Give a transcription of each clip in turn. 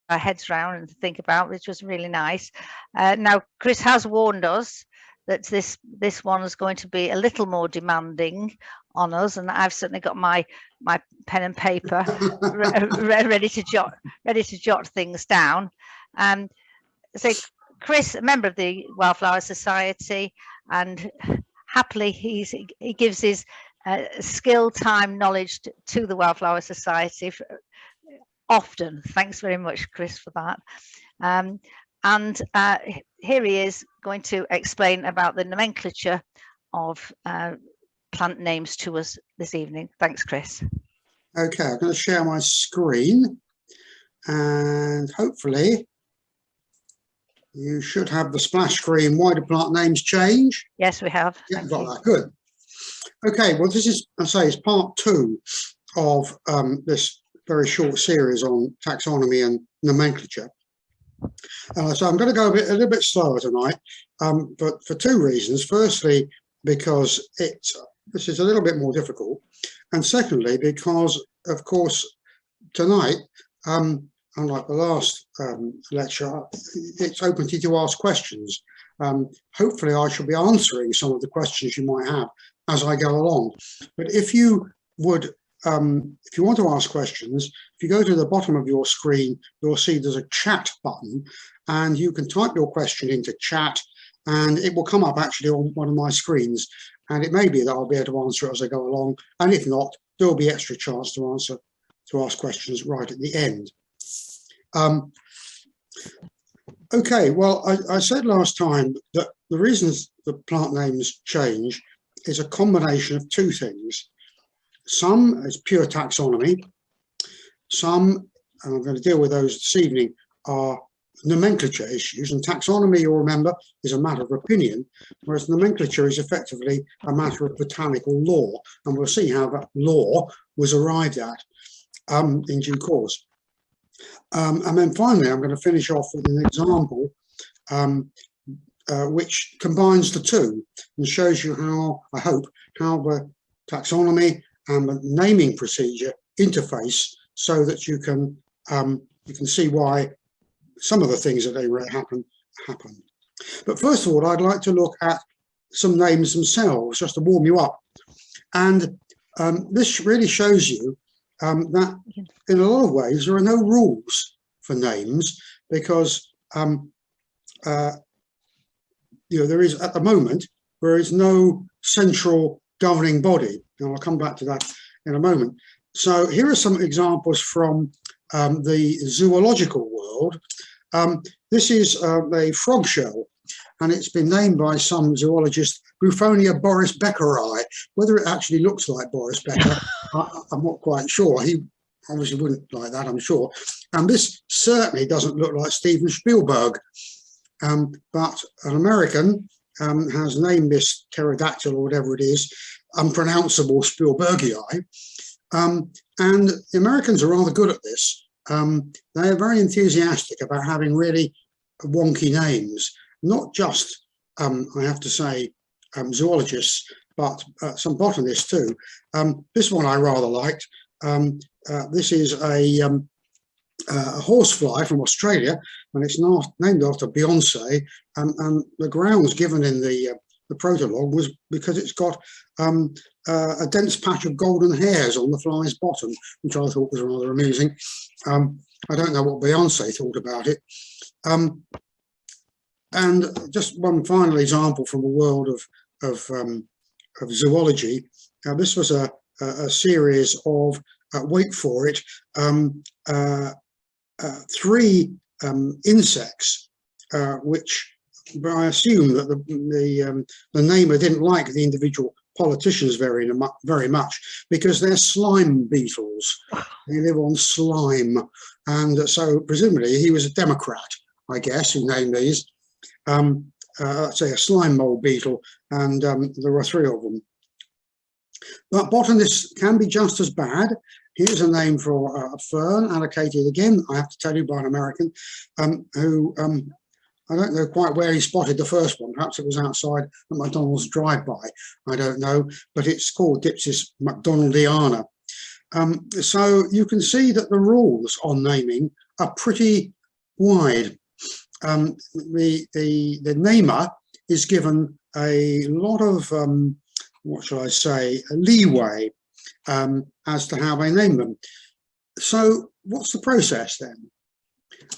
our heads round and to think about, which was really nice. Now, Chris has warned us that this one is going to be a little more demanding on us, and I've certainly got my pen and paper ready to jot things down. So Chris, a member of the Wildflower Society, and happily he gives his skill, time, knowledge to the Wildflower Society often. Thanks very much, Chris, for that. And here he is going to explain about the nomenclature of plant names to us this evening. Thanks, Chris. Okay, I'm going to share my screen, and hopefully you should have the splash screen. Why do plant names change? Yes, we have. Yeah, got that. Good. Okay, well, this is, I say, it's part 2 of this very short series on taxonomy and nomenclature. So I'm going to go a little bit slower tonight, but for 2 reasons. Firstly, because this is a little bit more difficult, and secondly, because of course tonight, unlike the last lecture, it's open to you to ask questions. Hopefully, I shall be answering some of the questions you might have as I go along. But if you would, if you want to ask questions, if you go to the bottom of your screen, you'll see there's a chat button, and you can type your question into chat, and it will come up actually on one of my screens. And it may be that I'll be able to answer it as I go along, and if not, there will be extra chance to ask questions right at the end. Okay, well, I said last time that the reasons the plant names change is a combination of 2 things. Some is pure taxonomy. Some, and I'm going to deal with those this evening, are nomenclature issues. And taxonomy, you'll remember, is a matter of opinion, whereas nomenclature is effectively a matter of botanical law. And we'll see how that law was arrived at in due course. And then finally, I'm going to finish off with an example which combines the 2 and shows you how, I hope, how the taxonomy and the naming procedure interface, so that you can see why some of the things that they happen. But first of all, I'd like to look at some names themselves, just to warm you up. And this really shows you that in a lot of ways there are no rules for names, because there is, at the moment, there is no central governing body, and I'll come back to that in a moment. So here are some examples from the zoological world. This is a frog shell, and it's been named by some zoologists Buffonia boris beckeri. Whether it actually looks like Boris Becker, I'm not quite sure. He obviously wouldn't like that, I'm sure. And this certainly doesn't look like Steven Spielberg. But an American has named this pterodactyl, or whatever it is, unpronounceable Spielbergii. And the Americans are rather good at this. They are very enthusiastic about having really wonky names, not just, I have to say, zoologists, but some botanists too. This one I rather liked. This is a horsefly from Australia, and it's not named after Beyonce. And the grounds given in the protologue was because it's got a dense patch of golden hairs on the fly's bottom, which I thought was rather amusing. I don't know what Beyonce thought about it. And just one final example from the world of zoology. This was a series of, wait for it, 3 insects, which I assume that the namer didn't like the individual politicians very much, because they're slime beetles. They live on slime, and so presumably he was a Democrat, I guess, who named these. Say a slime mold beetle, and there were 3 of them. But botanists can be just as bad. Here's a name for a fern, allocated again, I have to tell you, by an American, who I don't know quite where he spotted the first one. Perhaps it was outside at McDonald's drive-by. I don't know, but it's called Dipsis McDonaldiana. So you can see that the rules on naming are pretty wide. The namer is given a lot of, what shall I say, leeway as to how they name them. So what's the process then?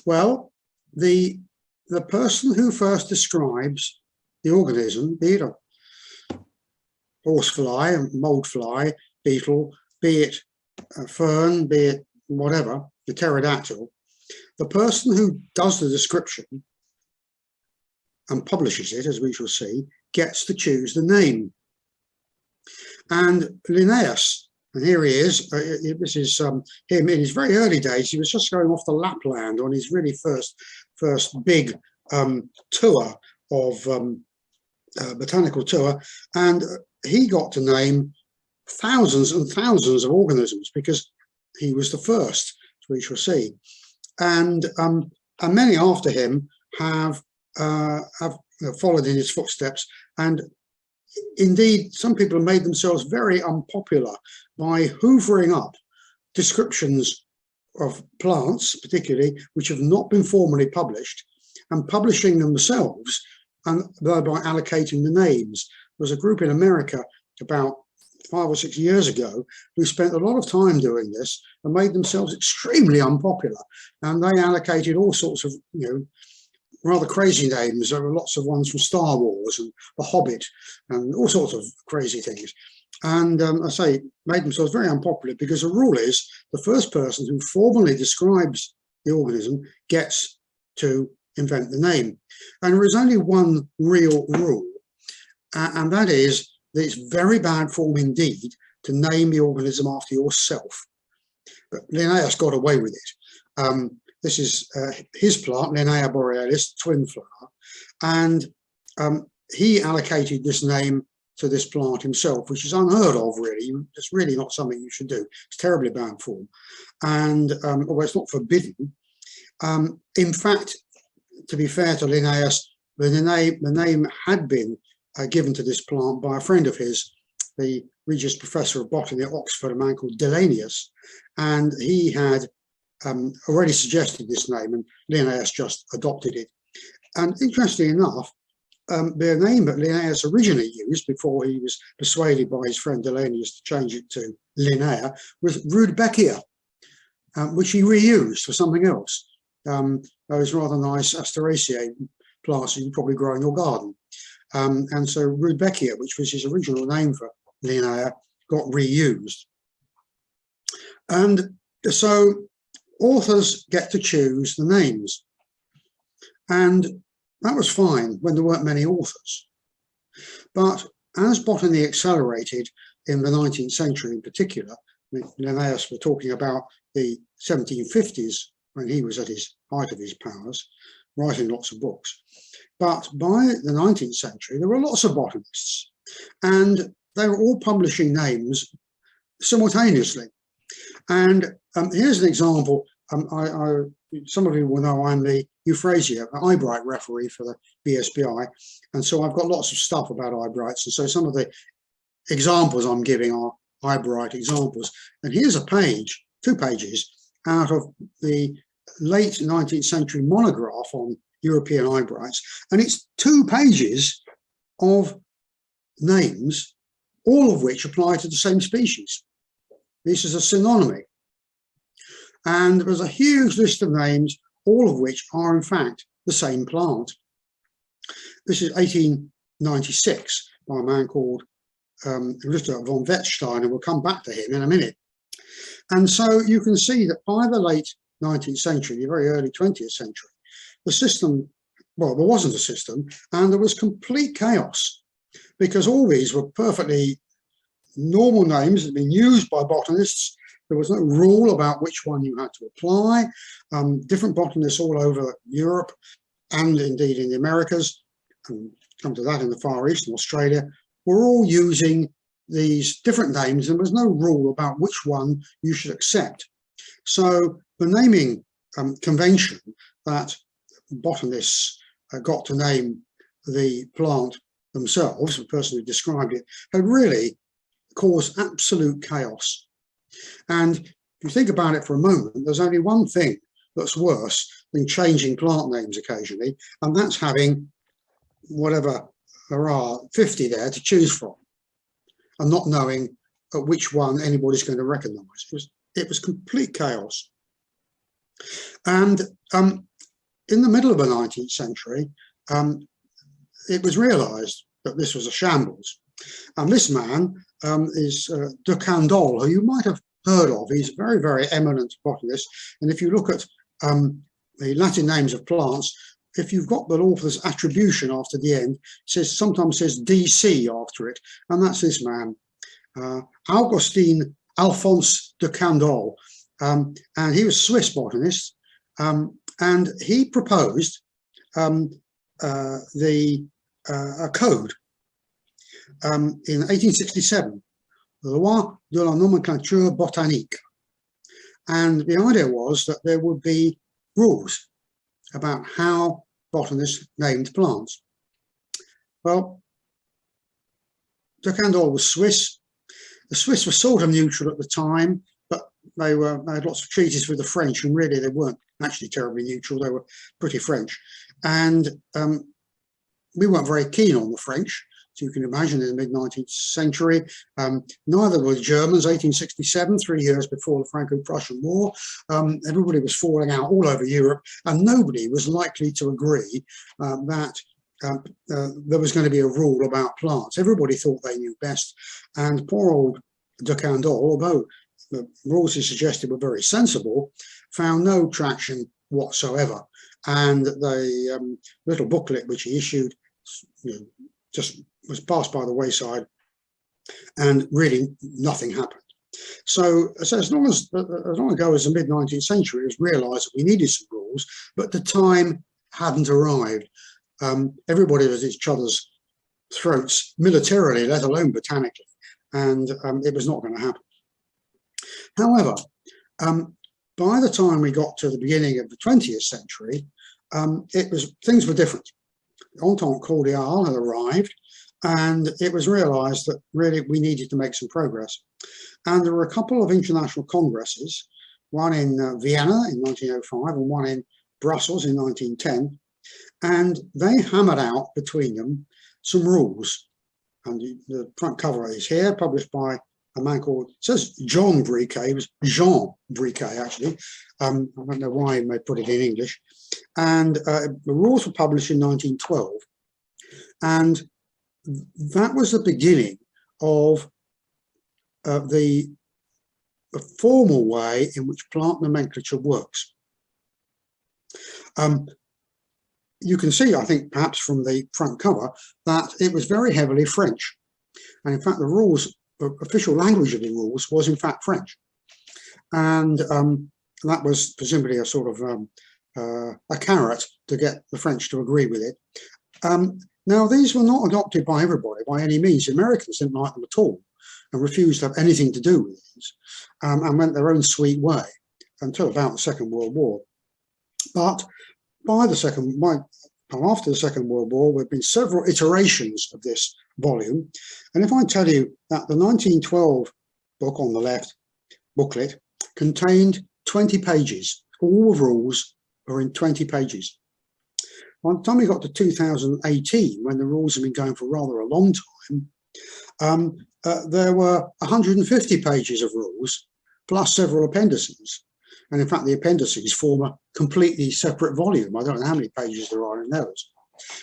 Well, the person who first describes the organism, be it a horsefly, a moldfly, beetle, be it a fern, be it whatever, the pterodactyl, the person who does the description and publishes it, as we shall see, gets to choose the name. And Linnaeus, and here he is, this is him in his very early days. He was just going off to Lapland on his really first big tour of botanical tour, and he got to name thousands and thousands of organisms because he was the first, as we shall see. And many after him have followed in his footsteps, and indeed some people have made themselves very unpopular by hoovering up descriptions of plants, particularly, which have not been formally published, and publishing themselves, and thereby allocating the names. There was a group in America about 5 or 6 years ago who spent a lot of time doing this and made themselves extremely unpopular, and they allocated all sorts of, rather crazy names. There were lots of ones from Star Wars and The Hobbit and all sorts of crazy things. And I say, made themselves very unpopular because the rule is the first person who formally describes the organism gets to invent the name. And there is only one real rule, and that is that it's very bad form indeed to name the organism after yourself. But Linnaeus got away with it. This is his plant, Linnea borealis, twin flower, and he allocated this name to this plant himself, which is unheard of, really. It's really not something you should do. It's terribly bad form, and although it's not forbidden. In fact, to be fair to Linnaeus, the name had been given to this plant by a friend of his, the Regius Professor of Botany at Oxford, a man called Delaenius, and he had already suggested this name, and Linnaeus just adopted it. And interestingly enough, the name that Linnaeus originally used before he was persuaded by his friend Delaenius to change it to Linnea was Rudbeckia, which he reused for something else. Those rather nice Asteraceae plants you can probably grow in your garden. And so Rudbeckia, which was his original name for Linnea, got reused. And so authors get to choose the names. And that was fine when there weren't many authors. But as botany accelerated in the 19th century in particular, Linnaeus, we're talking about the 1750s when he was at his height of his powers, writing lots of books. But by the 19th century, there were lots of botanists, and they were all publishing names simultaneously. And here's an example. Some of you will know I'm the Euphrasia, the Eyebright referee for the BSBI, and so I've got lots of stuff about Eyebrights, and so some of the examples I'm giving are Eyebright examples. And here's a page, 2 pages, out of the late 19th century monograph on European Eyebrights, and it's 2 pages of names, all of which apply to the same species. This is a synonymy. And there's a huge list of names, all of which are in fact the same plant. This is 1896 by a man called Ritter von Wettstein, and we'll come back to him in a minute. And so you can see that by the late 19th century, the very early 20th century, the system, well, there wasn't a system, and there was complete chaos, because all these were perfectly normal names that had been used by botanists. There was no rule about which one you had to apply. Different botanists all over Europe, and indeed in the Americas, and come to that in the Far East and Australia, were all using these different names, and there was no rule about which one you should accept. So the naming convention that botanists got to name the plant themselves, the person who described it, had really caused absolute chaos. And if you think about it for a moment, there's only one thing that's worse than changing plant names occasionally, and that's having whatever there are 50 there to choose from and not knowing which one anybody's going to recognize. It was complete chaos. And in the middle of the 19th century, it was realized that this was a shambles. And this man is de Candolle, who you might have heard of. He's a very, very eminent botanist. And if you look at the Latin names of plants, if you've got the author's attribution after the end, sometimes says DC after it, and that's this man, Augustin Alphonse de Candolle, and he was a Swiss botanist, and he proposed a code in 1867, the Loi de la Nomenclature botanique, and the idea was that there would be rules about how botanists named plants. Well, de Candolle was Swiss. The Swiss were sort of neutral at the time, but they had lots of treaties with the French, and really they weren't actually terribly neutral. They were pretty French, and we weren't very keen on the French. So you can imagine in the mid-19th century, neither were the Germans. 1867, 3 years before the Franco-Prussian War, everybody was falling out all over Europe, and nobody was likely to agree that there was going to be a rule about plants. Everybody thought they knew best, and poor old de Candolle, although the rules he suggested were very sensible, found no traction whatsoever. And the little booklet which he issued, just was passed by the wayside, and really nothing happened. So as long ago as the mid-19th century, it was realised that we needed some rules, but the time hadn't arrived. Everybody was at each other's throats militarily, let alone botanically, and it was not going to happen. However, by the time we got to the beginning of the 20th century, things were different. Entente cordiale had arrived, and it was realized that really we needed to make some progress. And there were a couple of international congresses, one in Vienna in 1905 and one in Brussels in 1910, and they hammered out between them some rules. And the front cover is here, published by a man called, it says John Briquet, it was Jean Briquet actually. I don't know why they put it in English. And the rules were published in 1912. And that was the beginning of the formal way in which plant nomenclature works. You can see, I think, perhaps from the front cover, that it was very heavily French. And in fact, the rules, the official language of the rules was in fact French. And that was presumably a sort of a carrot to get the French to agree with it. Now, these were not adopted by everybody by any means. The Americans didn't like them at all and refused to have anything to do with these, and went their own sweet way until about the Second World War. But after the Second World War, there have been several iterations of this volume. And if I tell you that the 1912 book on the left, booklet, contained 20 pages, all the rules are in 20 pages. By the time we got to 2018, when the rules have been going for rather a long time, there were 150 pages of rules, plus several appendices. And in fact, the appendices form a completely separate volume. I don't know how many pages there are in those.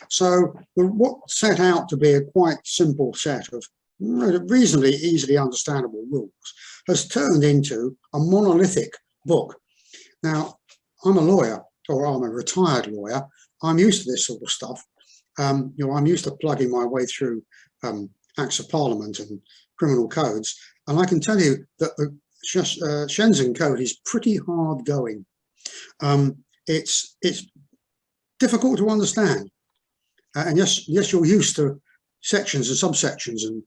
So what set out to be a quite simple set of reasonably easily understandable rules has turned into a monolithic book. Now, I'm a lawyer, or I'm a retired lawyer. I'm used to this sort of stuff. I'm used to plugging my way through Acts of Parliament and criminal codes. And I can tell you that the Shenzhen Code is pretty hard going. It's difficult to understand. And yes, you're used to sections and subsections and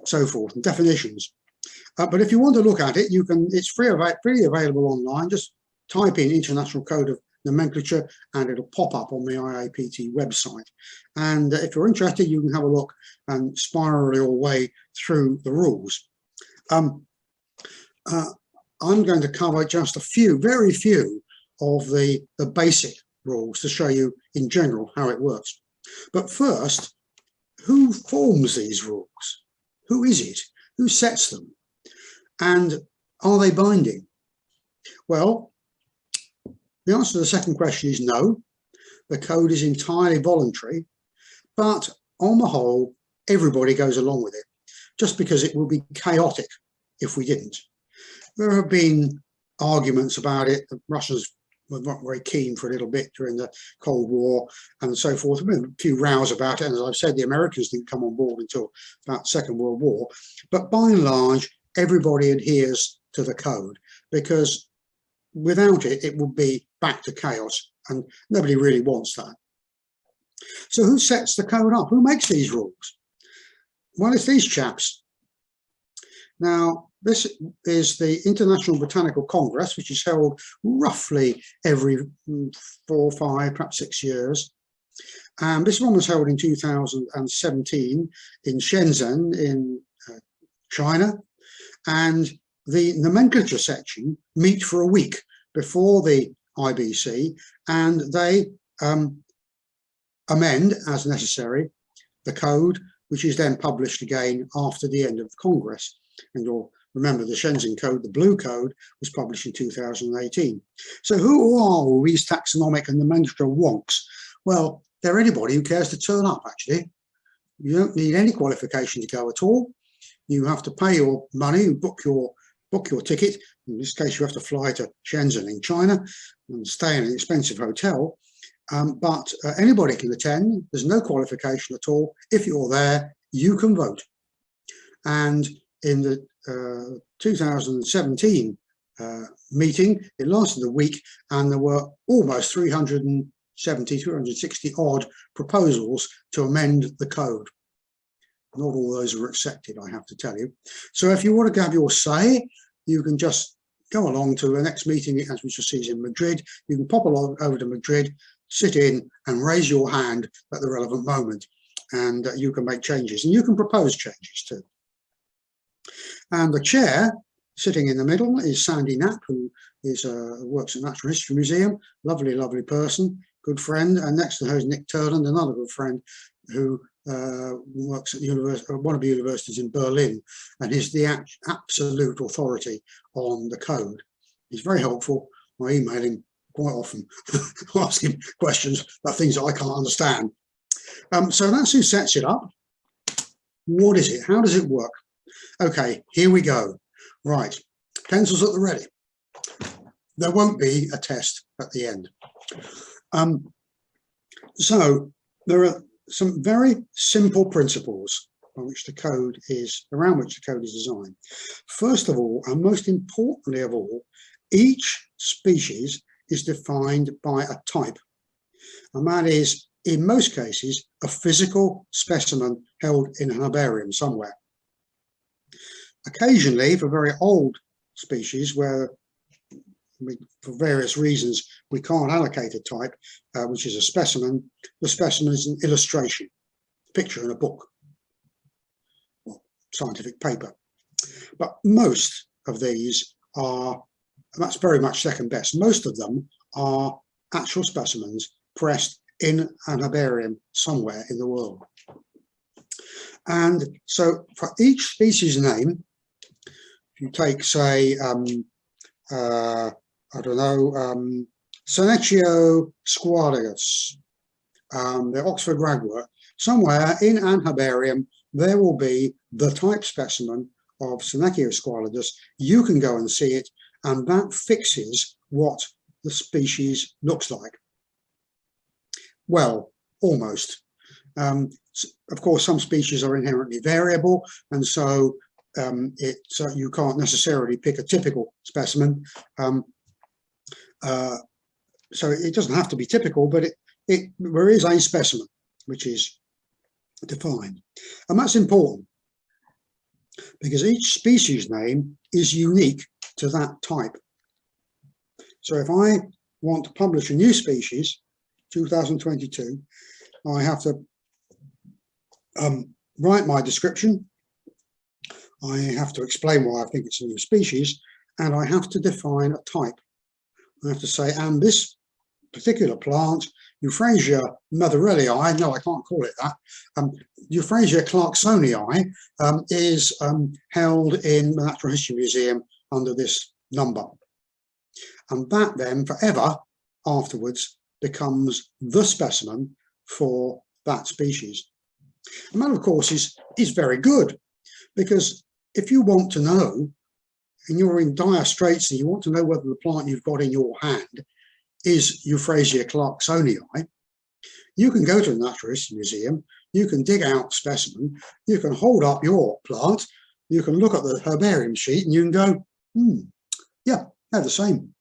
so forth, and definitions. But if you want to look at it, it's freely available online. Just type in International Code of Nomenclature and it'll pop up on the IAPT website. And if you're interested, you can have a look and spiral your way through the rules. I'm going to cover just a few, very few of the basic rules to show you in general how it works. But first, who forms these rules? Who is it? Who sets them? And are they binding? Well, the answer to the second question is no. The code is entirely voluntary, but on the whole, everybody goes along with it, just because it would be chaotic if we didn't. There have been arguments about it. The Russians were not very keen for a little bit during the Cold War and so forth. There have been a few rows about it, and as I've said, the Americans didn't come on board until about Second World War. But by and large, everybody adheres to the code, because without it, it would be back to chaos, and nobody really wants that. So who sets the code up? Who makes these rules? Well, it's these chaps. Now, this is the International Botanical Congress, which is held roughly every 4, 5, perhaps 6 years. And this one was held in 2017 in Shenzhen in China. And the nomenclature section meet for a week before the IBC, and they amend, as necessary, the code, which is then published again after the end of the Congress. And you'll remember the Shenzhen Code, the blue code, was published in 2018. So who are all these taxonomic and nomenclature wonks? Well, they're anybody who cares to turn up, actually. You don't need any qualification to go at all. You have to pay your money and book your ticket. In this case, you have to fly to Shenzhen in China and stay in an expensive hotel. But anybody can attend. There's no qualification at all. If you're there, you can vote. And in the 2017 meeting, it lasted a week, and there were almost 360 odd proposals to amend the code. Not all those were accepted, I have to tell you. So if you want to have your say, you can just go along to the next meeting, as we shall see is in Madrid. You can pop along over to Madrid, sit in and raise your hand at the relevant moment, and you can make changes, and you can propose changes too. And the chair, sitting in the middle, is Sandy Knapp, who is works at Natural History Museum. Lovely, lovely person, good friend. And next to her is Nick Turland, another good friend, who works at one of the universities in Berlin, and is the absolute authority on the code. He's very helpful. I email him quite often, ask him questions about things that I can't understand. So that's who sets it up. What is it? How does it work? Okay, here we go. Right, pencils at the ready. There won't be a test at the end. So there are some very simple principles around which the code is designed. First of all, and most importantly of all, each species is defined by a type, and that is, in most cases, a physical specimen held in an herbarium somewhere. Occasionally, for very old species where for various reasons we can't allocate a type, which is a specimen, the specimen is an illustration, a picture in a book or scientific paper. But most of these are, and that's very much second best, most of them are actual specimens pressed in an herbarium somewhere in the world. And so for each species name, if you take, say, I don't know, Senecio squalidus, the Oxford ragwort, somewhere in an herbarium, there will be the type specimen of Senecio squalidus. You can go and see it, and that fixes what the species looks like. Well, almost. Of course, some species are inherently variable, and so you can't necessarily pick a typical specimen. So it doesn't have to be typical, but there is a specimen which is defined. And that's important because each species name is unique to that type. So if I want to publish a new species, 2022, I have to write my description. I have to explain why I think it's a new species, and I have to define a type. I have to say, and this particular plant, Euphrasia motherellii, no, I can't call it that, Euphrasia clarksonii is held in the Natural History Museum under this number. And that then forever afterwards becomes the specimen for that species. And that, of course, is very good, because if you want to know, and you're in dire straits and you want to know whether the plant you've got in your hand is Euphrasia clarksonii, you can go to the Natural History Museum, you can dig out a specimen, you can hold up your plant, you can look at the herbarium sheet and you can go, yeah, they're the same.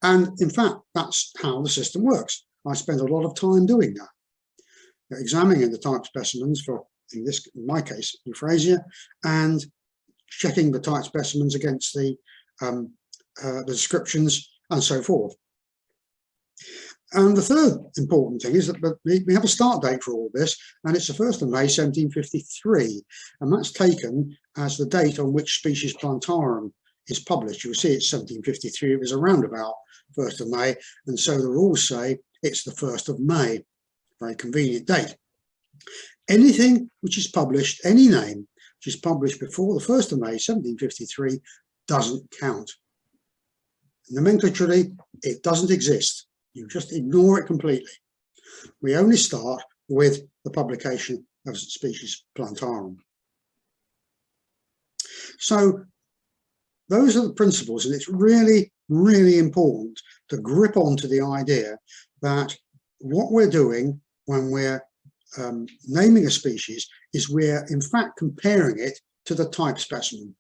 And in fact, that's how the system works. I spend a lot of time doing that, examining the type specimens for, in my case, Euphrasia, and checking the type specimens against the descriptions and so forth. And the third important thing is that we have a start date for all this, and it's the 1st of May 1753, and that's taken as the date on which Species Plantarum is published. You'll see it's 1753, it was around about 1st of May, and so the rules say it's the 1st of May, very convenient date. Anything which is published, any name which is published before the 1st of May 1753 doesn't count. Nomenclaturally, it doesn't exist. You just ignore it completely. We only start with the publication of Species Plantarum. So those are the principles, and it's really, really important to grip onto the idea that what we're doing when we're naming a species is we're in fact comparing it to the type specimen.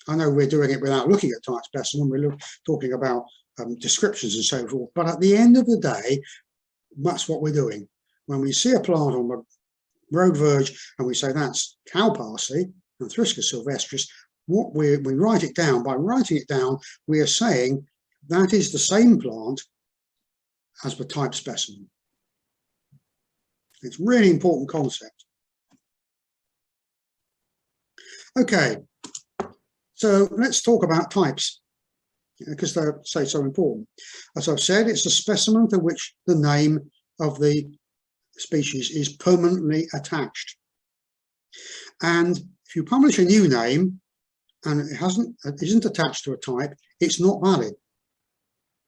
I know we're doing it without looking at type specimen, we're talking about descriptions and so forth, but at the end of the day, that's what we're doing. When we see a plant on the road verge and we say that's cow parsley and Thriscus sylvestris, what we write it down. By writing it down, we are saying that is the same plant as the type specimen. It's a really important concept. Okay, so let's talk about types, because they're so important. As I've said, it's a specimen to which the name of the species is permanently attached. And if you publish a new name and it isn't attached to a type, it's not valid.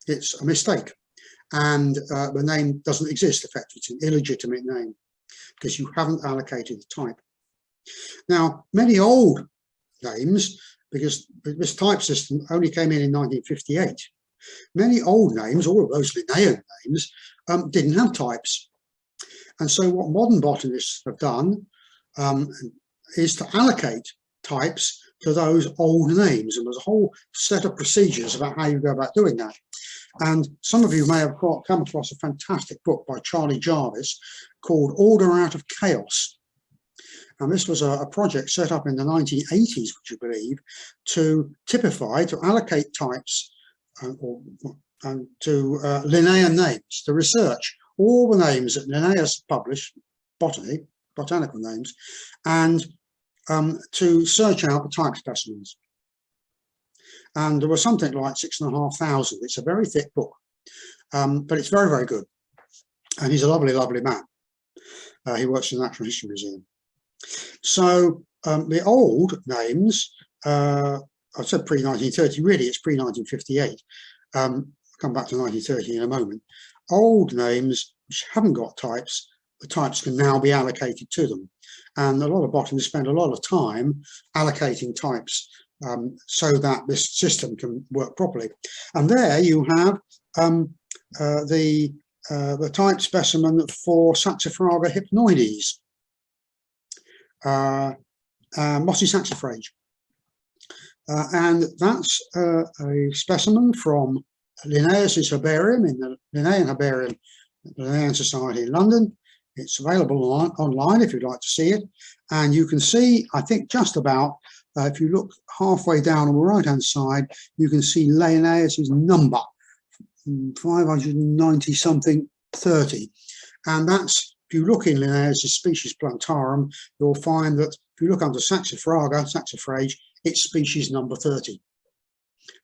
It's a mistake. And the name doesn't exist effectively. It's an illegitimate name because you haven't allocated the type. Now, many old names, because this type system only came in 1958, many old names, all of those Linnaean names, didn't have types. And so what modern botanists have done is to allocate types to those old names. And there's a whole set of procedures about how you go about doing that. And some of you may have come across a fantastic book by Charlie Jarvis called Order Out of Chaos. And this was a project set up in the 1980s, would you believe, to typify, to allocate types to Linnaean names, to research all the names that Linnaeus published, botanical names, and to search out the type specimens. And there was something like 6,500. It's a very thick book, but it's very, very good. And he's a lovely, lovely man. He works in the Natural History Museum. So the old names, I said pre-1930, really it's pre-1958. I'll come back to 1930 in a moment. Old names which haven't got types, the types can now be allocated to them. And a lot of botanists spend a lot of time allocating types so that this system can work properly. And there you have the type specimen for Saxifraga hypnoides, mossy saxifrage. And that's a specimen from Linnaeus's herbarium in the Linnaean Herbarium, the Linnaean Society in London. It's available online if you'd like to see it. And you can see, I think, just about, if you look halfway down on the right-hand side, you can see Linnaeus's number, 590-something 30. And that's, if you look in Linnaeus's Species Plantarum, you'll find that if you look under Saxifraga, saxifrage, it's species number 30.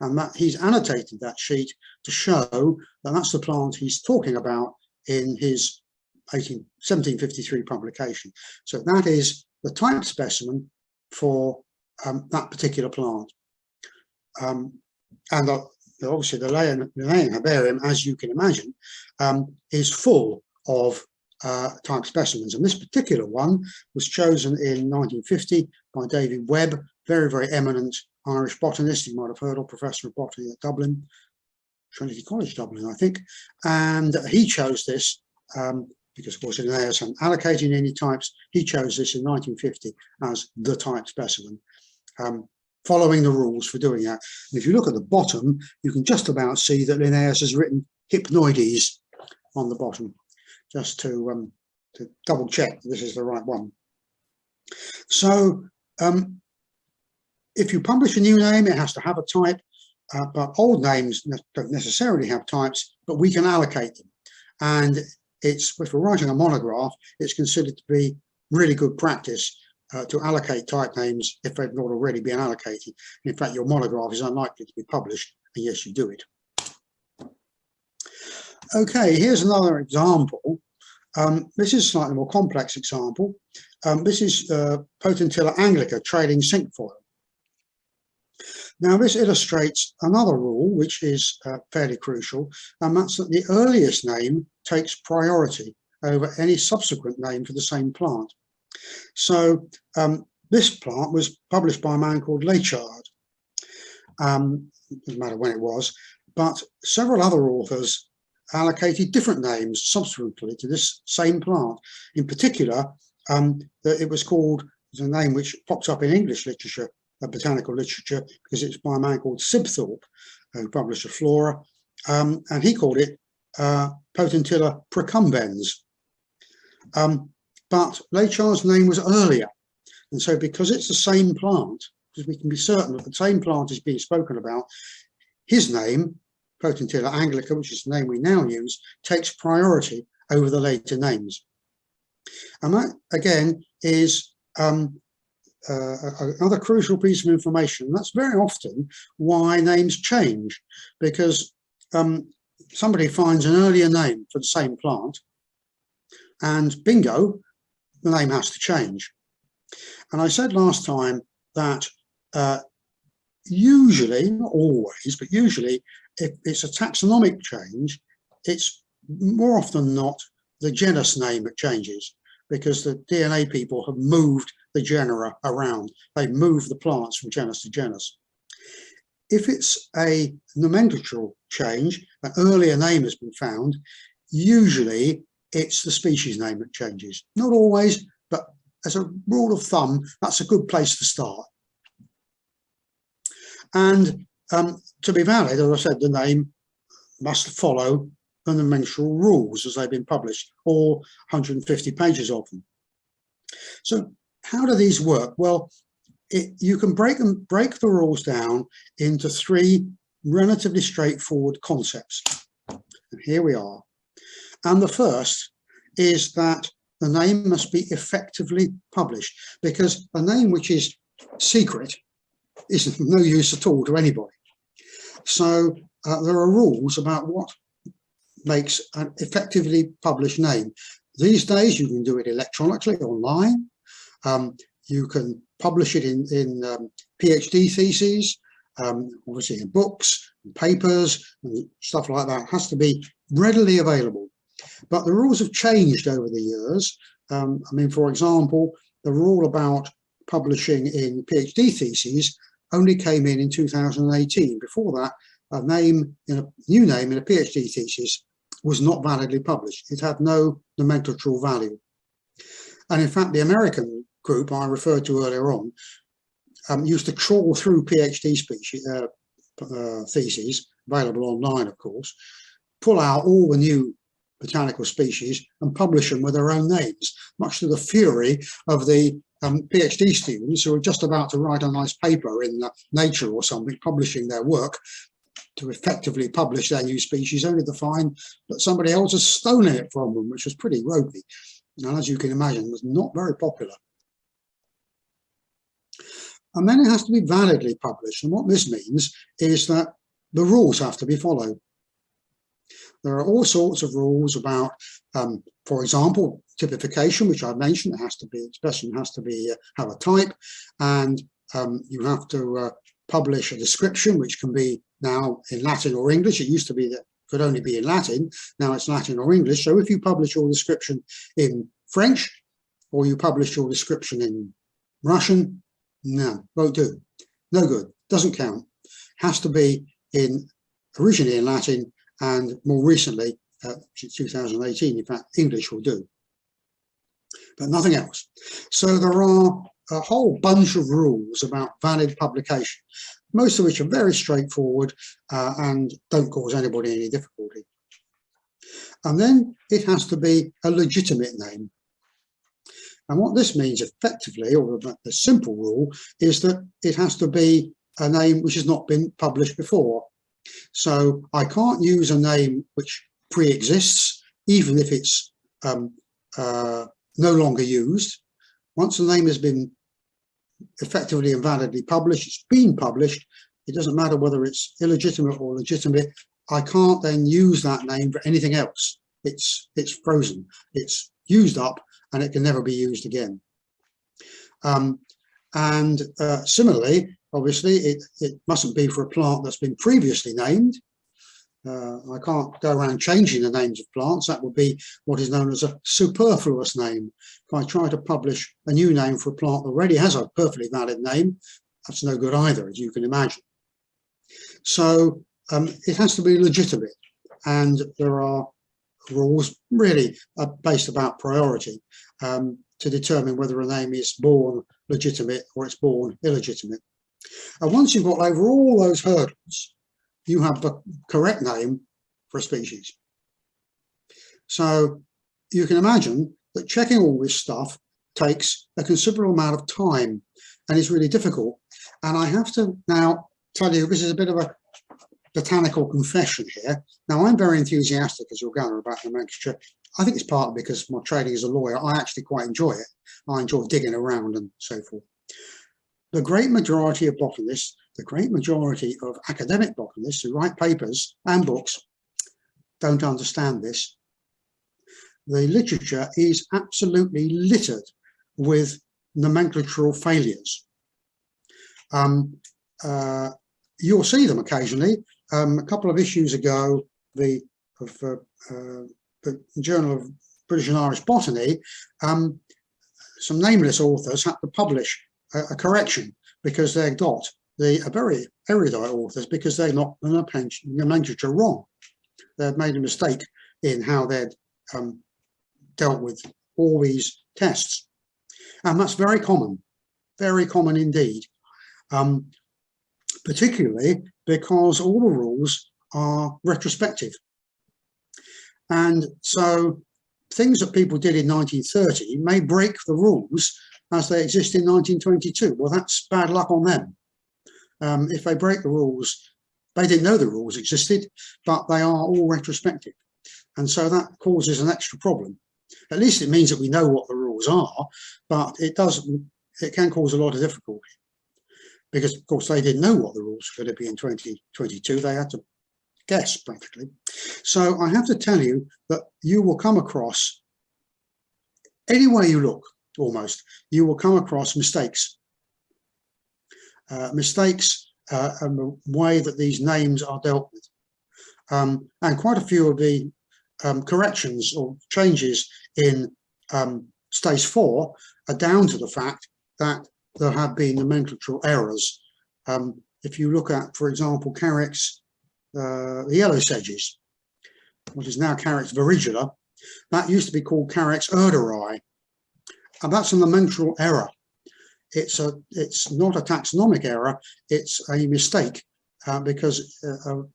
and that he's annotated that sheet to show that that's the plant he's talking about in his 1753 publication. So that is the type specimen for that particular plant. And obviously the Linnaean herbarium, as you can imagine, is full of type specimens. And this particular one was chosen in 1950 by David Webb, very, very eminent Irish botanist. You might have heard of, professor of botany at Dublin, Trinity College Dublin, I think. And he chose this because, of course, Linnaeus hadn't allocated any types. He chose this in 1950 as the type specimen, following the rules for doing that. And if you look at the bottom, you can just about see that Linnaeus has written Hypnoides on the bottom, just to double check this is the right one. So if you publish a new name, it has to have a type, but old names don't necessarily have types, but we can allocate them. And it's, if we're writing a monograph, it's considered to be really good practice to allocate type names if they've not already been allocated. In fact, your monograph is unlikely to be published, and yes, you do it. Okay, here's another example. This is a slightly more complex example. This is Potentilla anglica trailing cinquefoil. Now, this illustrates another rule, which is fairly crucial, and that's that the earliest name takes priority over any subsequent name for the same plant. So this plant was published by a man called Laychard. Doesn't matter when it was, but several other authors allocated different names subsequently to this same plant. In particular, it was called, there's a name which pops up in English literature, botanical literature, because it's by a man called Sibthorpe, who published a flora, and he called it Potentilla procumbens. But Laychard's name was earlier, and so because it's the same plant, because we can be certain that the same plant is being spoken about, his name, Potentilla anglica, which is the name we now use, takes priority over the later names. And that, again, is another crucial piece of information. That's very often why names change, because somebody finds an earlier name for the same plant, and bingo, the name has to change. And I said last time that usually, not always, but usually, if it's a taxonomic change, it's more often than not the genus name that changes, because the DNA people have moved the genera around. They've moved the plants from genus to genus. If it's a nomenclature change, an earlier name has been found, usually it's the species name that changes. Not always, but as a rule of thumb, that's a good place to start. And to be valid, as I said, the name must follow the nomenclature rules as they've been published, all 150 pages of them. So how do these work? Well, you can break the rules down into three relatively straightforward concepts. And here we are. And the first is that the name must be effectively published, because a name which is secret is of no use at all to anybody. So there are rules about what makes an effectively published name. These days, you can do it electronically online. You can publish it in PhD theses, obviously in books, and papers, and stuff like that. It has to be readily available. But the rules have changed over the years. I mean, for example, the rule about publishing in PhD theses only came in 2018. Before that, a new name in a PhD thesis was not validly published. It had no nomenclatural value. And in fact, the American group I referred to earlier on used to trawl through PhD theses, available online, of course, pull out all the new botanical species and publish them with their own names, much to the fury of the PhD students who are just about to write a nice paper in Nature or something, publishing their work to effectively publish their new species, only to find that somebody else has stolen it from them, which was pretty roguey. And as you can imagine, was not very popular. And then it has to be validly published. And what this means is that the rules have to be followed. There are all sorts of rules about, for example, typification, which I mentioned. It has to be, expression has to be have a type, and you have to publish a description, which can be now in Latin or English. It used to be that it could only be in Latin. Now it's Latin or English. So if you publish your description in French, or you publish your description in Russian, no, won't do. No good. Doesn't count. Has to be originally in Latin, and more recently, 2018, in fact, English will do, but nothing else. So there are a whole bunch of rules about valid publication, most of which are very straightforward and don't cause anybody any difficulty. And then it has to be a legitimate name. And what this means effectively, or the simple rule, is that it has to be a name which has not been published before. So I can't use a name which pre-exists, even if it's no longer used. Once the name has been effectively and validly published, it's been published, it doesn't matter whether it's illegitimate or legitimate, I can't then use that name for anything else. It's frozen, it's used up, and it can never be used again. Similarly, obviously, it mustn't be for a plant that's been previously named. I can't go around changing the names of plants. That would be what is known as a superfluous name. If I try to publish a new name for a plant that already has a perfectly valid name, that's no good either, as you can imagine. So it has to be legitimate, and there are rules really based about priority to determine whether a name is born legitimate or it's born illegitimate. And once you've got over all those hurdles, you have the correct name for a species. So you can imagine that checking all this stuff takes a considerable amount of time and is really difficult. And I have to now tell you, this is a bit of a botanical confession here. Now, I'm very enthusiastic, as you'll gather, about nomenclature. I think it's partly because my training as a lawyer, I actually quite enjoy it. I enjoy digging around and so forth. The great majority of botanists, the great majority of academic botanists who write papers and books don't understand this. The literature is absolutely littered with nomenclatural failures. You'll see them occasionally. A couple of issues ago, the Journal of British and Irish Botany, some nameless authors had to publish a correction because they got the very erudite authors because they got the nomenclature wrong. They had made a mistake in how they'd dealt with all these tests. And that's very common indeed, particularly because all the rules are retrospective. And so things that people did in 1930 may break the rules as they exist in 1922. Well, that's bad luck on them. If they break the rules, they didn't know the rules existed, but they are all retrospective. And so that causes an extra problem. At least it means that we know what the rules are, but it can cause a lot of difficulty. Because, of course, they didn't know what the rules were going to be in 2022. They had to guess, practically. So I have to tell you that you will come across, any way you look, almost, you will come across mistakes. Mistakes and the way that these names are dealt with. And quite a few of the corrections or changes in stage 4 are down to the fact that there have been nomenclatural errors. If you look at, for example, Carex, the yellow sedges, what is now Carex virigula, that used to be called Carex erderi, and that's a nomenclatural error. It's not a taxonomic error, it's a mistake because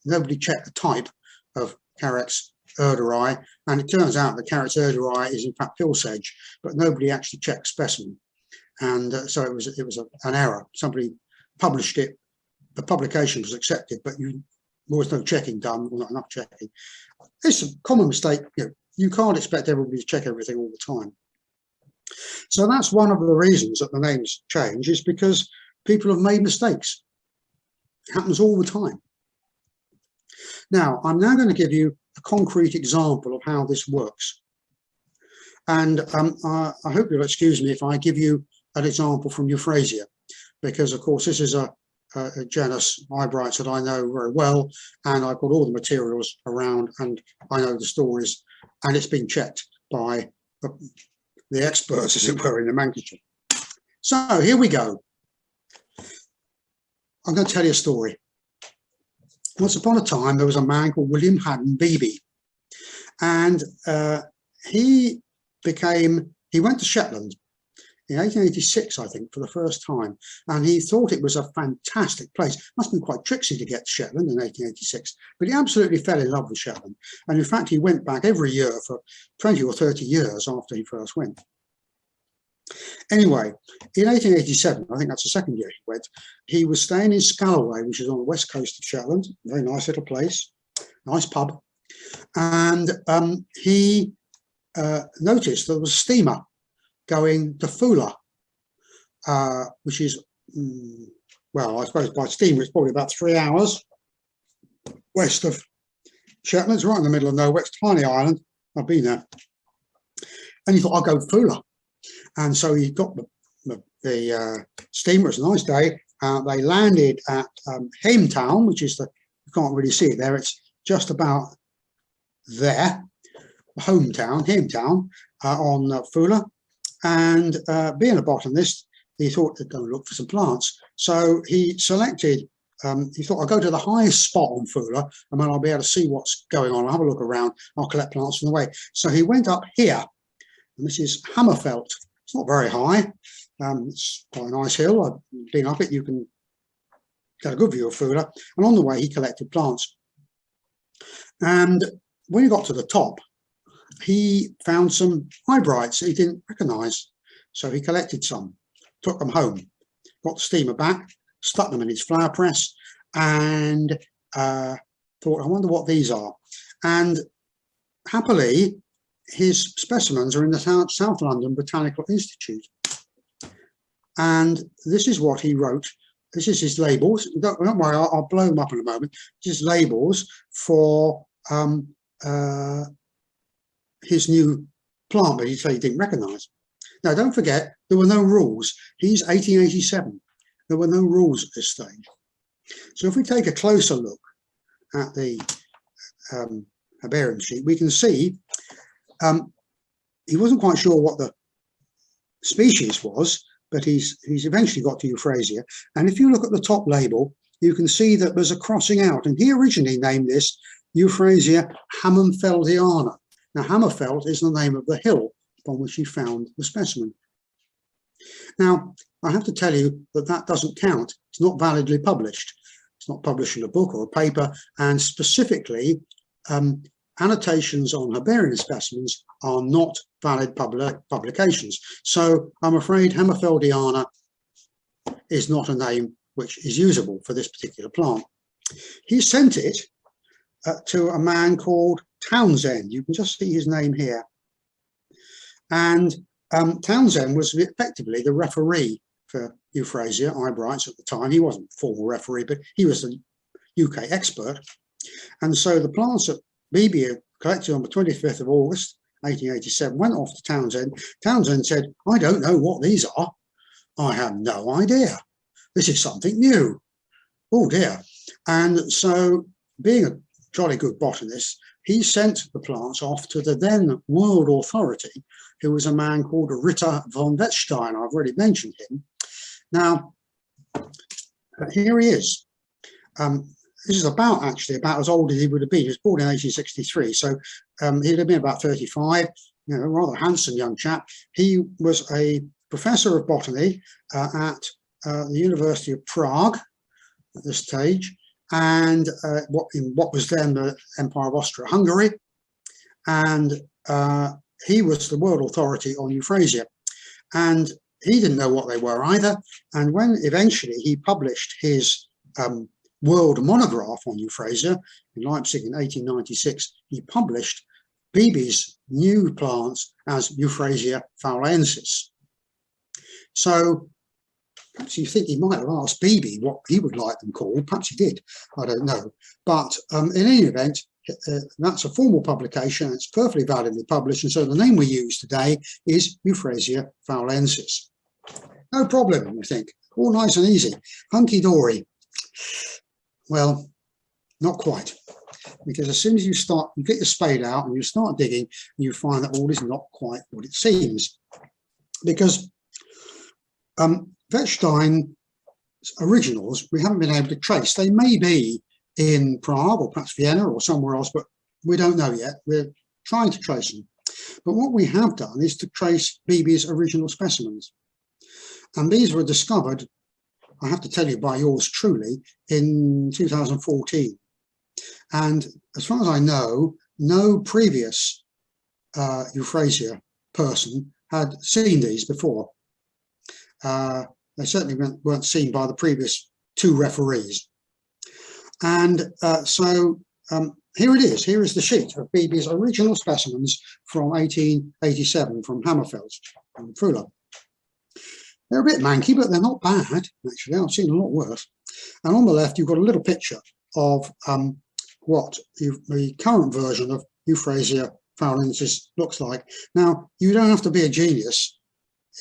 nobody checked the type of Carex erderi, and it turns out that Carex erderi is in fact pill sedge, but nobody actually checked specimen. And so it was an error. Somebody published it, the publication was accepted, but there was no checking done, or not enough checking. It's a common mistake. You can't expect everybody to check everything all the time. So that's one of the reasons that the names change, is because People have made mistakes. It happens all the time. Now, I'm now going to give you a concrete example of how this works. And I hope you'll excuse me if I give you an example from Euphrasia, because, of course, this is a genus, Eyebrights, that I know very well, and I've got all the materials around, and I know the stories, and it's been checked by the experts, as it were, in Nomenclature. So here we go. I'm going to tell you a story. Once upon a time, there was a man called William Haddon Beebe, and he went to Shetland in 1886, I think, for the first time, and he thought it was a fantastic place. Must have been quite tricksy to get to Shetland in 1886, but he absolutely fell in love with Shetland, and in fact he went back every year for 20 or 30 years after he first went. Anyway, in 1887, I think that's the second year he went, he was staying in Scalloway, which is on the west coast of Shetland, very nice little place, nice pub, and he noticed there was a steamer going to Fula, which is, well, I suppose by steamer it's probably about 3 hours west of Shetland. It's right in the middle of nowhere. It's a tiny island. I've been there. And he thought, I'll go to Fula. And so he got the steamer. It was a nice day. They landed at Hametown, which is you can't really see it there. It's just about there, hometown, Hametown, on Fula. And being a botanist, he thought he'd go and look for some plants. So he selected, he thought, I'll go to the highest spot on Fula, and then I'll be able to see what's going on. I'll have a look around. I'll collect plants on the way. So he went up here, and this is Hammerfelt. It's not very high. It's quite a nice hill. I've been up it. You can get a good view of Fula. And on the way, he collected plants. And when he got to the top, he found some Eyebrights that he didn't recognise. So he collected some, took them home, got the steamer back, stuck them in his flower press, and thought, I wonder what these are. And happily, his specimens are in the South London Botanical Institute. And this is what he wrote. This is his labels. Don't worry, I'll blow them up in a moment. Just labels for his new plant, but he said he didn't recognise. Now, don't forget, there were no rules. He's 1887. There were no rules at this stage. So if we take a closer look at the herbarium sheet, we can see he wasn't quite sure what the species was, but he's eventually got to Euphrasia. And if you look at the top label, you can see that there's a crossing out. And he originally named this Euphrasia Hammerfeldiana. Now, Hammerfeld is the name of the hill upon which he found the specimen. Now, I have to tell you that that doesn't count. It's not validly published. It's not published in a book or a paper, and specifically, annotations on herbarium specimens are not valid publications. So I'm afraid Hammerfeldiana is not a name which is usable for this particular plant. He sent it to a man called Townsend. You can just see his name here. And Townsend was effectively the referee for Euphrasia Eyebrights at the time. He wasn't a formal referee, but he was the UK expert. And so the plants that Beebe collected on the 25th of August, 1887, went off to Townsend. Townsend said, I don't know what these are. I have no idea. This is something new. Oh dear. And so, being a jolly good botanist, he sent the plants off to the then world authority, who was a man called Ritter von Wettstein. I've already mentioned him. Now, here he is. This is actually about as old as he would have been. He was born in 1863, so he'd have been about 35, rather handsome young chap. He was a professor of botany at the University of Prague at this stage, and in what was then the Empire of Austria-Hungary, and he was the world authority on Euphrasia, and he didn't know what they were either. And when eventually he published his world monograph on Euphrasia in Leipzig in 1896, he published Beebe's new plants as Euphrasia faulensis. So Perhaps you think he might have asked Beebe what he would like them called. Perhaps he did. I don't know. But in any event, that's a formal publication. It's perfectly validly published. And so the name we use today is Euphrasia fowlensis. No problem, you think. All nice and easy. Hunky-dory. Well, not quite. Because as soon as you get your spade out and you start digging, you find that all is not quite what it seems. Because Wettstein's originals, we haven't been able to trace. They may be in Prague or perhaps Vienna or somewhere else, but we don't know yet. We're trying to trace them. But what we have done is to trace Beebe's original specimens. And these were discovered, I have to tell you, by yours truly in 2014. And as far as I know, no previous Euphrasia person had seen these before. They certainly weren't seen by the previous two referees. And so here it is. Here is the sheet of Beebe's original specimens from 1887 from Hammerfeld and Fuller. They're a bit manky, but they're not bad, actually. I've seen a lot worse. And on the left, you've got a little picture of what the current version of Euphrasia fowlensis looks like. Now, you don't have to be a genius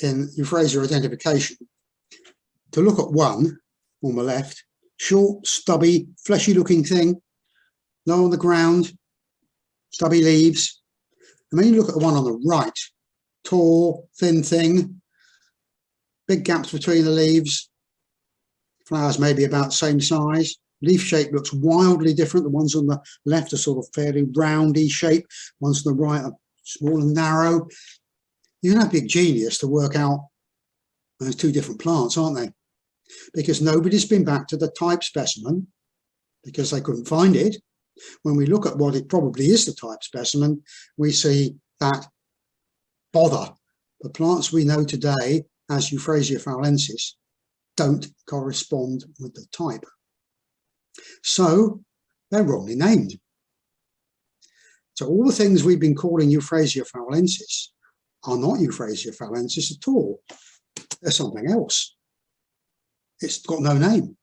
in Euphrasia identification to look at one on the left, short, stubby, fleshy-looking thing, low on the ground, stubby leaves. And then you look at the one on the right, tall, thin thing, big gaps between the leaves, flowers maybe about the same size. Leaf shape looks wildly different. The ones on the left are sort of fairly roundy shape. Ones on the right are small and narrow. You don't have to be a genius to work out those two different plants, aren't they? Because nobody's been back to the type specimen because they couldn't find it. When we look at what it probably is the type specimen, we see that, bother, the plants we know today as Euphrasia fowlensis don't correspond with the type. So they're wrongly named. So all the things we've been calling Euphrasia fowlensis are not Euphrasia fowlensis at all. They're something else. It's got no name.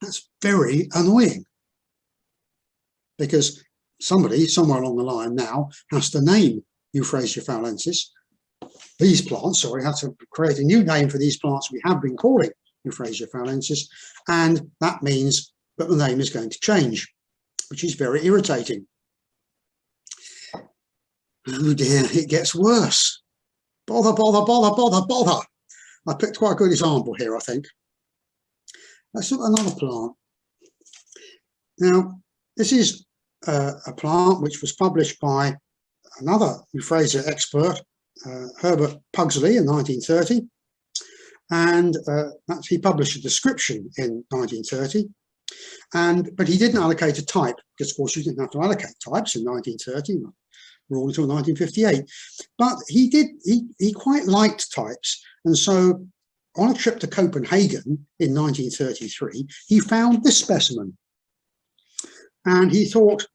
That's very annoying because somebody somewhere along the line now has to name Euphrasia fowlensis. These plants, sorry, have to create a new name for these plants we have been calling Euphrasia fowlensis, and that means that the name is going to change, which is very irritating. Oh dear, it gets worse. Bother, bother, bother, bother, bother. I picked quite a good example here, I think. Let's look at another plant. Now, this is a plant which was published by another Euphrasia expert, Herbert Pugsley, in 1930. And he published a description in 1930. But he didn't allocate a type, because of course you didn't have to allocate types in 1930. We're all until 1958. But he quite liked types. And so on a trip to Copenhagen in 1933, he found this specimen. And he thought,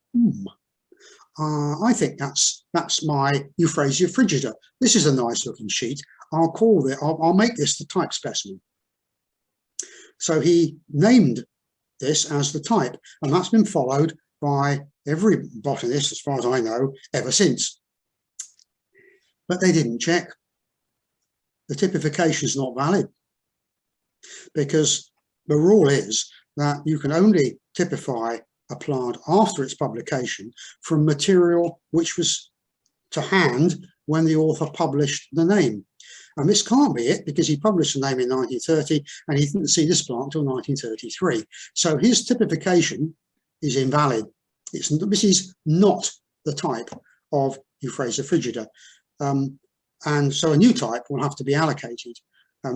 I think that's my Euphrasia frigida. This is a nice looking sheet. I'll make this the type specimen. So he named this as the type, and that's been followed by every botanist, as far as I know, ever since. But they didn't check. The typification is not valid because the rule is that you can only typify a plant after its publication from material which was to hand when the author published the name. And this can't be it because he published the name in 1930 and he didn't see this plant until 1933. So his typification is invalid. This is not the type of Euphrasia frigida. And so a new type will have to be allocated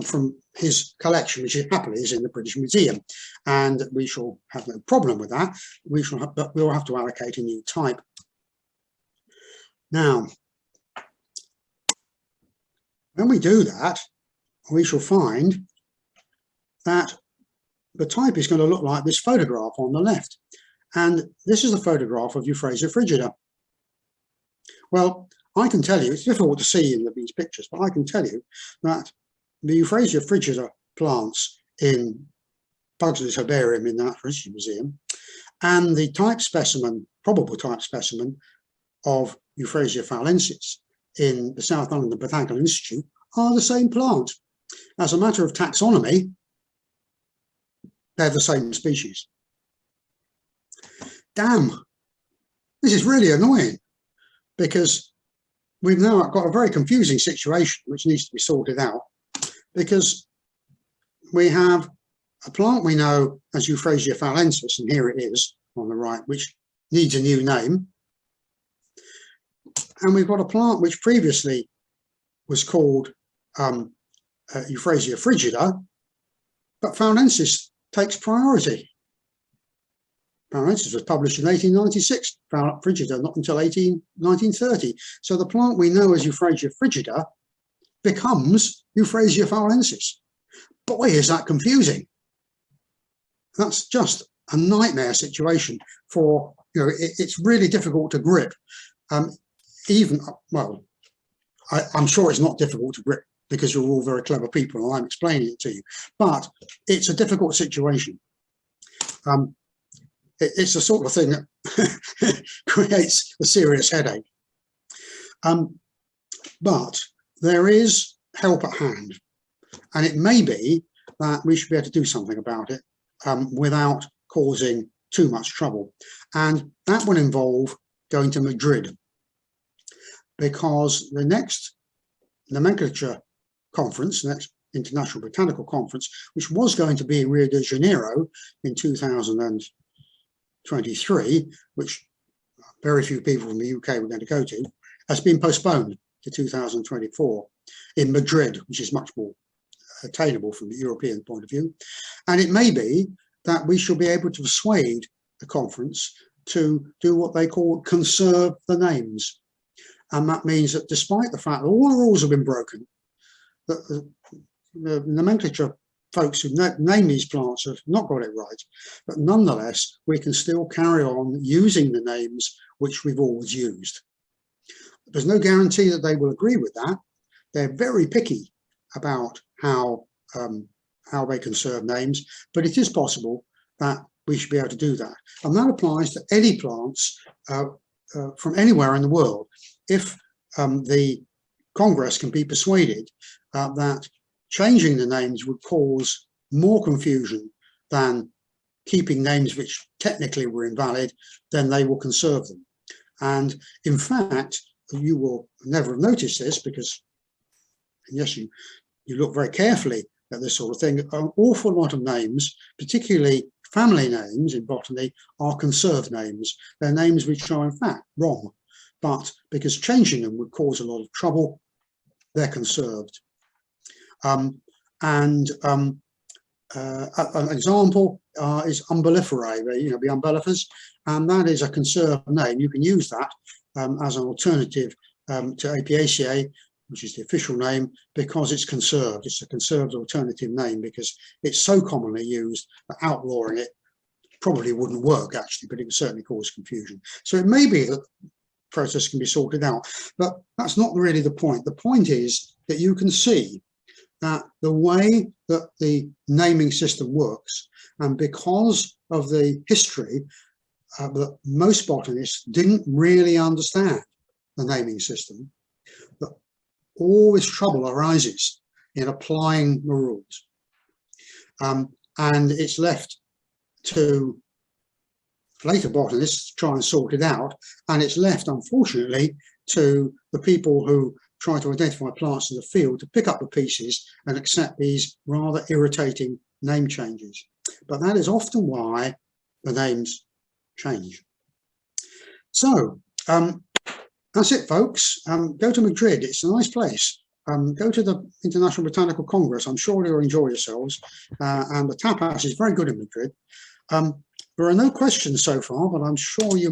from his collection, which happily is in the British Museum. And we shall have no problem with that. But we'll have to allocate a new type. Now, when we do that, we shall find that the type is going to look like this photograph on the left. And this is a photograph of Euphrasia frigida. Well, I can tell you, it's difficult to see in these pictures, but I can tell you that the Euphrasia frigida plants in Pugsley's Herbarium in the Natural History Museum and the type specimen, probable type specimen of Euphrasia fowlensis in the South London Botanical Institute are the same plant. As a matter of taxonomy, they're the same species. Damn, this is really annoying because we've now got a very confusing situation which needs to be sorted out, because we have a plant we know as Euphrasia fowlensis, and here it is on the right, which needs a new name. And we've got a plant which previously was called Euphrasia frigida, but fowlensis takes priority. Fowlensis was published in 1896, frigida not until 1930. So the plant we know as Euphrasia frigida becomes Euphrasia fowlensis. Boy, is that confusing. That's just a nightmare situation for, you know, it's really difficult to grip. Well, I'm sure it's not difficult to grip because you're all very clever people and I'm explaining it to you, but it's a difficult situation. It's the sort of thing that creates a serious headache. But there is help at hand, and it may be that we should be able to do something about it without causing too much trouble. And that will involve going to Madrid, because the next Nomenclature conference, the next International Botanical Conference, which was going to be in Rio de Janeiro in 2023, which very few people from the UK were going to go to, has been postponed to 2024 in Madrid, which is much more attainable from the European point of view. And it may be that we shall be able to persuade the conference to do what they call conserve the names. And that means that despite the fact that all the rules have been broken, that the nomenclature folks who name these plants have not got it right, but nonetheless, we can still carry on using the names which we've always used. There's no guarantee that they will agree with that. They're very picky about how they conserve names, but it is possible that we should be able to do that. And that applies to any plants from anywhere in the world. If the Congress can be persuaded that changing the names would cause more confusion than keeping names which technically were invalid, then they will conserve them. And in fact, you will never have noticed this because, yes, you look very carefully at this sort of thing, an awful lot of names, particularly family names in botany, are conserved names. They're names which are in fact wrong, but because changing them would cause a lot of trouble, they're conserved. An example is umbelliferae, the umbellifers, and that is a conserved name. You can use that as an alternative to Apiaceae, which is the official name, because it's conserved. It's a conserved alternative name because it's so commonly used that outlawing it probably wouldn't work actually, but it would certainly cause confusion. So it may be that the process can be sorted out, but that's not really the point. The point is that you can see that the way that the naming system works, and because of the history that most botanists didn't really understand the naming system, that always trouble arises in applying the rules. And it's left to later botanists to try and sort it out, and it's left, unfortunately, to the people who try to identify plants in the field to pick up the pieces and accept these rather irritating name changes. But that is often why the names change. So that's it, folks. Go to Madrid. It's a nice place. Go to the International Botanical Congress. I'm sure you'll enjoy yourselves. And the tapas is very good in Madrid. There are no questions so far, but I'm sure you